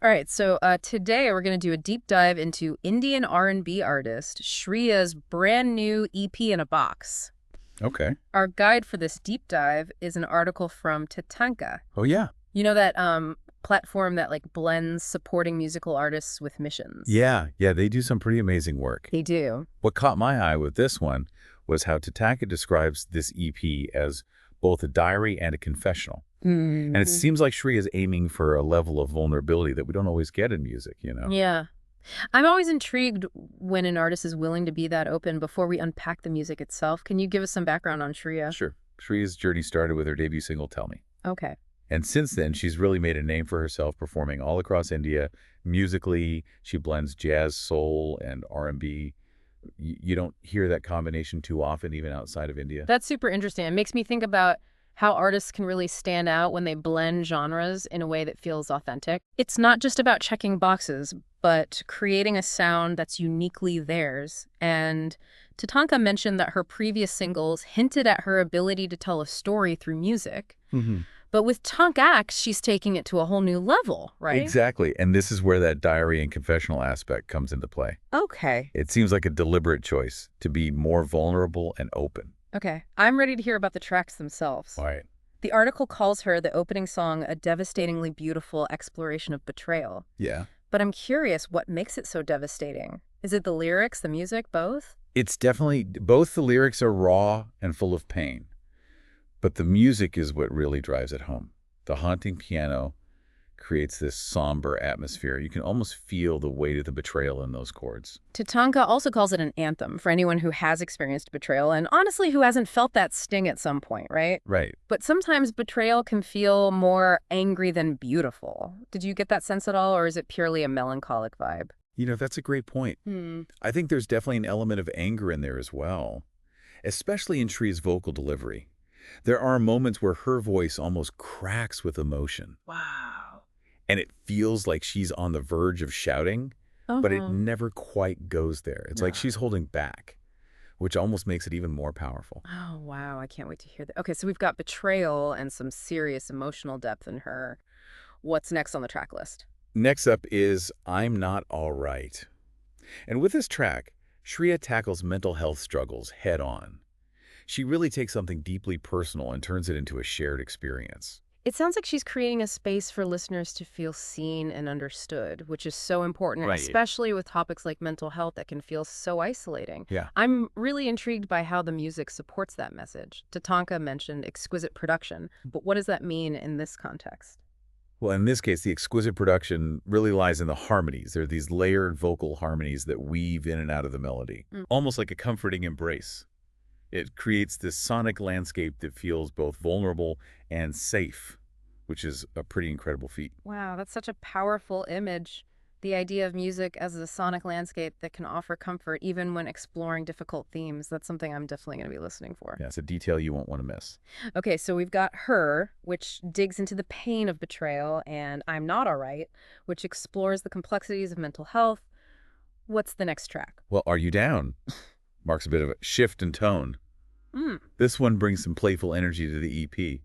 All right, so today we're going to do a deep dive into Indian R&B artist Shriya's brand new EP in a box. Okay. Our guide for this deep dive is an article from TATANKA. Oh, yeah. You know that platform that like blends supporting musical artists with missions? Yeah, they do some pretty amazing work. They do. What caught my eye with this one was how TATANKA describes this EP as both a diary and a confessional. And it Mm. seems like Shri is aiming for a level of vulnerability that we don't always get in music, you know? Yeah. I'm always intrigued when an artist is willing to be that open before we unpack the music itself. Can you give us some background on Shriya? Sure. Shri's journey started with her debut single, Tell Me. Okay. And since then, she's really made a name for herself performing all across India. Musically, she blends jazz, soul, and R&B. You don't hear that combination too often, even outside of India. That's super interesting. It makes me think about how artists can really stand out when they blend genres in a way that feels authentic. It's not just about checking boxes, but creating a sound that's uniquely theirs. And Tatanka mentioned that her previous singles hinted at her ability to tell a story through music. Mm-hmm. But with Tonk Axe, she's taking it to a whole new level, right? Exactly. And this is where that diary and confessional aspect comes into play. Okay. It seems like a deliberate choice to be more vulnerable and open. Okay. I'm ready to hear about the tracks themselves. All right. The article calls her, the opening song, a devastatingly beautiful exploration of betrayal. Yeah. But I'm curious, what makes it so devastating? Is it the lyrics, the music, both? It's definitely, both the lyrics are raw and full of pain, but the music is what really drives it home. The haunting piano creates this somber atmosphere. You can almost feel the weight of the betrayal in those chords. Tatanka also calls it an anthem for anyone who has experienced betrayal and honestly who hasn't felt that sting at some point, right? Right. But sometimes betrayal can feel more angry than beautiful. Did you get that sense at all, or is it purely a melancholic vibe? You know, that's a great point. I think there's definitely an element of anger in there as well, especially in Shri's vocal delivery. There are moments where her voice almost cracks with emotion, Wow. and it feels like she's on the verge of shouting, but it never quite goes there. It's like she's holding back, which almost makes it even more powerful. Oh, wow. I can't wait to hear that. Okay, so we've got betrayal and some serious emotional depth in her. What's next on the track list? Next up is I'm Not All Right. And with this track, Shriya tackles mental health struggles head on. She really takes something deeply personal and turns it into a shared experience. It sounds like she's creating a space for listeners to feel seen and understood, which is so important, Right. especially with topics like mental health that can feel so isolating. Yeah. I'm really intrigued by how the music supports that message. Tatanka mentioned exquisite production, but what does that mean in this context? Well, in this case, the exquisite production really lies in the harmonies. There are these layered vocal harmonies that weave in and out of the melody, almost like a comforting embrace. It creates this sonic landscape that feels both vulnerable and safe, which is a pretty incredible feat. Wow, that's such a powerful image. The idea of music as a sonic landscape that can offer comfort even when exploring difficult themes. That's something I'm definitely going to be listening for. Yeah, it's a detail you won't want to miss. Okay, so we've got Her, which digs into the pain of betrayal, and I'm Not All Right, which explores the complexities of mental health. What's the next track? Well, Are You Down? Marks a bit of a shift in tone. Mm. This one brings some playful energy to the EP.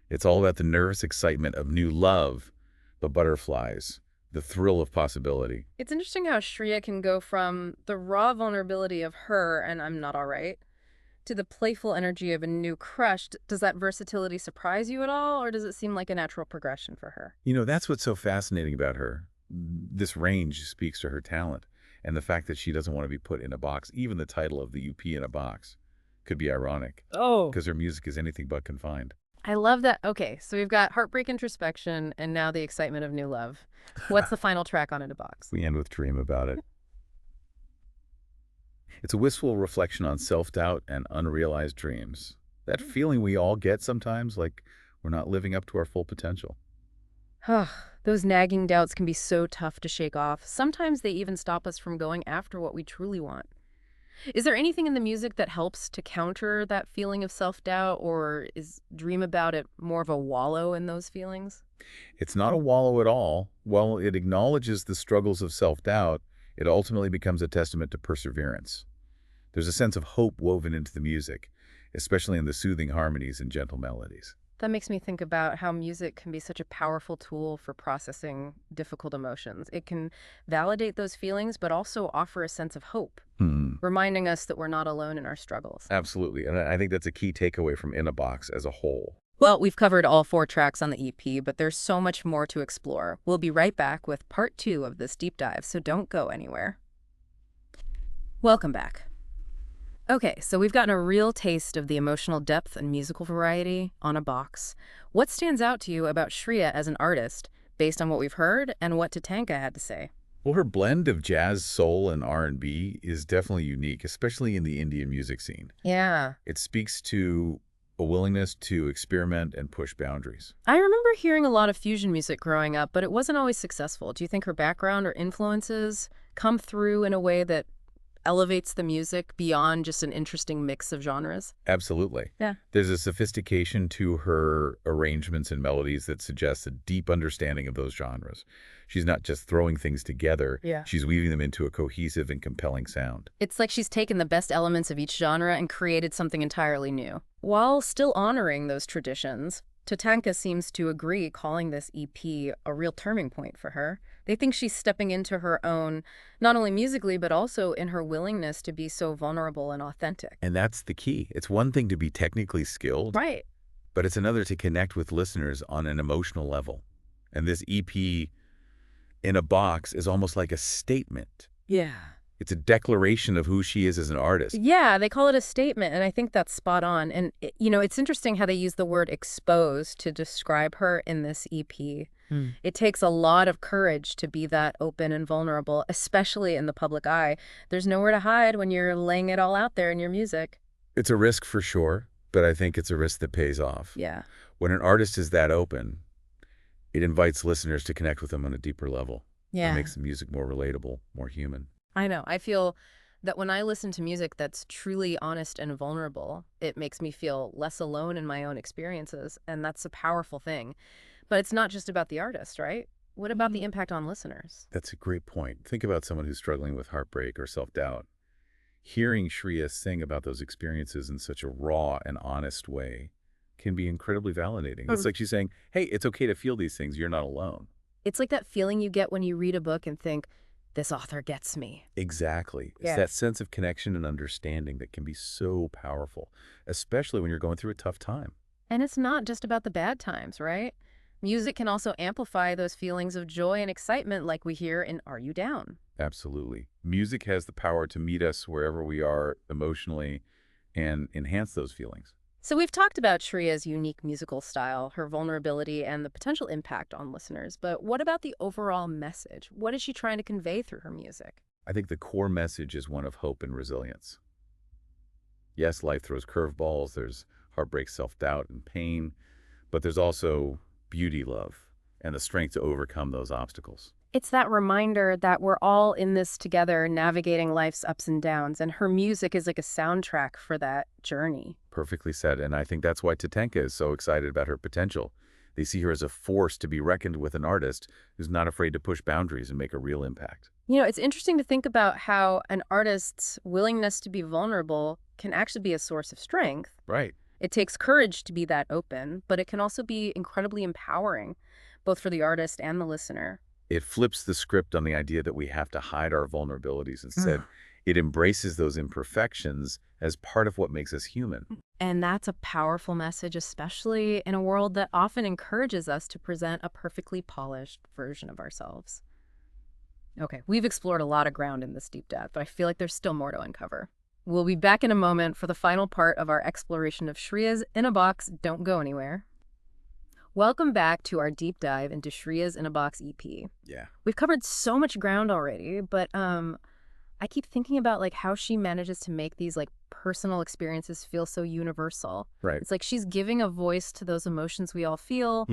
It's all about the nervous excitement of new love, the butterflies, the thrill of possibility. It's interesting how Shriya can go from the raw vulnerability of Her and I'm Not All Right to the playful energy of a new crush. Does that versatility surprise you at all, or does it seem like a natural progression for her? You know, that's what's so fascinating about her. This range speaks to her talent, and the fact that she doesn't want to be put in a box. Even the title of the EP, In a Box, could be ironic, Oh. because her music is anything but confined. I love that. Okay, so we've got heartbreak introspection and now the excitement of new love. What's the final track on In a Box? We end with Dream About It. It's a wistful reflection on self-doubt and unrealized dreams. That feeling we all get sometimes, like we're not living up to our full potential. Those nagging doubts can be so tough to shake off. Sometimes they even stop us from going after what we truly want. Is there anything in the music that helps to counter that feeling of self-doubt, or is Dream About It more of a wallow in those feelings? It's not a wallow at all. While it acknowledges the struggles of self-doubt, it ultimately becomes a testament to perseverance. There's a sense of hope woven into the music, especially in the soothing harmonies and gentle melodies. That makes me think about how music can be such a powerful tool for processing difficult emotions. It can validate those feelings, but also offer a sense of hope, reminding us that we're not alone in our struggles. Absolutely. And I think that's a key takeaway from In a Box as a whole. Well, we've covered all 4 tracks on the EP, but there's so much more to explore. We'll be right back with part 2 of this deep dive, so don't go anywhere. Welcome back. Okay, so we've gotten a real taste of the emotional depth and musical variety on a box. What stands out to you about Shriya as an artist, based on what we've heard and what TATANKA had to say? Well, her blend of jazz, soul, and R&B is definitely unique, especially in the Indian music scene. Yeah. It speaks to a willingness to experiment and push boundaries. I remember hearing a lot of fusion music growing up, but it wasn't always successful. Do you think her background or influences come through in a way that elevates the music beyond just an interesting mix of genres? Absolutely. Yeah. There's a sophistication to her arrangements and melodies that suggests a deep understanding of those genres. She's not just throwing things together. Yeah. She's weaving them into a cohesive and compelling sound. It's like she's taken the best elements of each genre and created something entirely new. While still honoring those traditions, TATANKA seems to agree, calling this EP a real turning point for her. They think she's stepping into her own, not only musically, but also in her willingness to be so vulnerable and authentic. And that's the key. It's one thing to be technically skilled, Right. but it's another to connect with listeners on an emotional level. And this EP, In a Box, is almost like a statement. Yeah. It's a declaration of who she is as an artist. Yeah, they call it a statement, and I think that's spot on. And, it's interesting how they use the word exposed to describe her in this EP. It takes a lot of courage to be that open and vulnerable, especially in the public eye. There's nowhere to hide when you're laying it all out there in your music. It's a risk for sure, but I think it's a risk that pays off. Yeah. When an artist is that open, it invites listeners to connect with them on a deeper level. Yeah. It makes the music more relatable, more human. I know. I feel that when I listen to music that's truly honest and vulnerable, it makes me feel less alone in my own experiences, and that's a powerful thing. But it's not just about the artist, right? What about the impact on listeners? That's a great point. Think about someone who's struggling with heartbreak or self-doubt. Hearing Shriya sing about those experiences in such a raw and honest way can be incredibly validating. It's like she's saying, hey, it's okay to feel these things. You're not alone. It's like that feeling you get when you read a book and think, this author gets me. Exactly. It's Yeah. that sense of connection and understanding that can be so powerful, especially when you're going through a tough time. And it's not just about the bad times, right? Music can also amplify those feelings of joy and excitement like we hear in Are You Down? Absolutely. Music has the power to meet us wherever we are emotionally and enhance those feelings. So we've talked about Shriya's unique musical style, her vulnerability, and the potential impact on listeners. But what about the overall message? What is she trying to convey through her music? I think the core message is one of hope and resilience. Yes, life throws curveballs. There's heartbreak, self-doubt, and pain. But there's also beauty, love, and the strength to overcome those obstacles. It's that reminder that we're all in this together, navigating life's ups and downs, and her music is like a soundtrack for that journey. Perfectly said, and I think that's why TATANKA is so excited about her potential. They see her as a force to be reckoned with, an artist who's not afraid to push boundaries and make a real impact. It's interesting to think about how an artist's willingness to be vulnerable can actually be a source of strength. Right. It takes courage to be that open, but it can also be incredibly empowering, both for the artist and the listener. It flips the script on the idea that we have to hide our vulnerabilities. Instead, it embraces those imperfections as part of what makes us human. And that's a powerful message, especially in a world that often encourages us to present a perfectly polished version of ourselves. Okay, we've explored a lot of ground in this deep dive, but I feel like there's still more to uncover. We'll be back in a moment for the final part of our exploration of Shriya's In a Box. Don't go anywhere. Welcome back to our deep dive into Shriya's In a Box EP. Yeah. We've covered so much ground already, but I keep thinking about how she manages to make these personal experiences feel so universal. Right. It's like she's giving a voice to those emotions we all feel,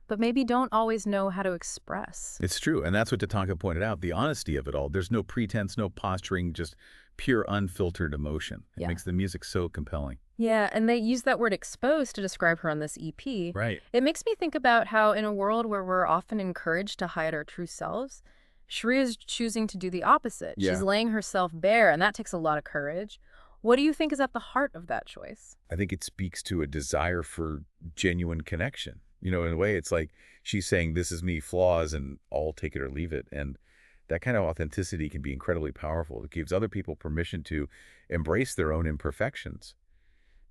but maybe don't always know how to express. It's true, and that's what TATANKA pointed out, the honesty of it all. There's no pretense, no posturing, just pure unfiltered emotion. It makes the music so compelling. Yeah, and they use that word exposed to describe her on this EP. Right. It makes me think about how in a world where we're often encouraged to hide our true selves, Shriya's choosing to do the opposite. Yeah. She's laying herself bare, and that takes a lot of courage. What do you think is at the heart of that choice? I think it speaks to a desire for genuine connection. In a way, it's like she's saying, this is me, flaws, and I'll take it or leave it. And that kind of authenticity can be incredibly powerful. It gives other people permission to embrace their own imperfections,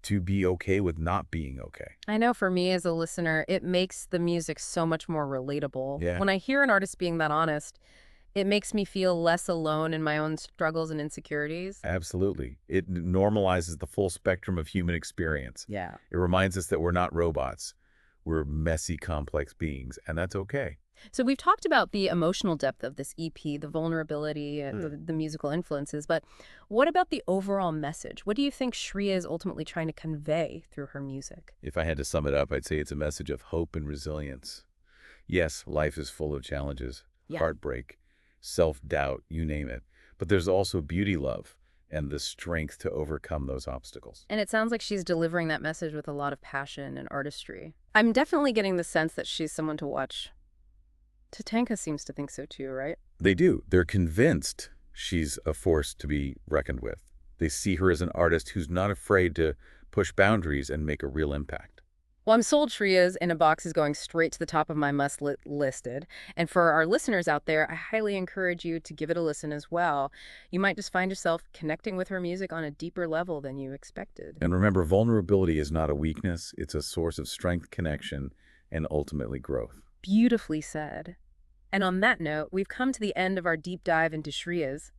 to be okay with not being okay. I know for me as a listener, it makes the music so much more relatable. Yeah. When I hear an artist being that honest, it makes me feel less alone in my own struggles and insecurities. Absolutely. It normalizes the full spectrum of human experience. Yeah. It reminds us that we're not robots. We're messy, complex beings, and that's okay. So we've talked about the emotional depth of this EP, the vulnerability, the musical influences, but what about the overall message? What do you think Shriya is ultimately trying to convey through her music? If I had to sum it up, I'd say it's a message of hope and resilience. Yes, life is full of challenges, heartbreak, self-doubt, you name it. But there's also beauty, love, and the strength to overcome those obstacles. And it sounds like she's delivering that message with a lot of passion and artistry. I'm definitely getting the sense that she's someone to watch. TATANKA seems to think so too, right? They do. They're convinced she's a force to be reckoned with. They see her as an artist who's not afraid to push boundaries and make a real impact. Well, I'm sold Shriya's in a Box is going straight to the top of my listed. And for our listeners out there, I highly encourage you to give it a listen as well. You might just find yourself connecting with her music on a deeper level than you expected. And remember, vulnerability is not a weakness. It's a source of strength, connection, and ultimately growth. Beautifully said. And on that note, we've come to the end of our deep dive into Shriya's.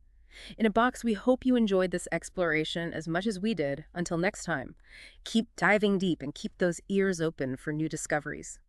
In a Box, we hope you enjoyed this exploration as much as we did. Until next time, keep diving deep and keep those ears open for new discoveries.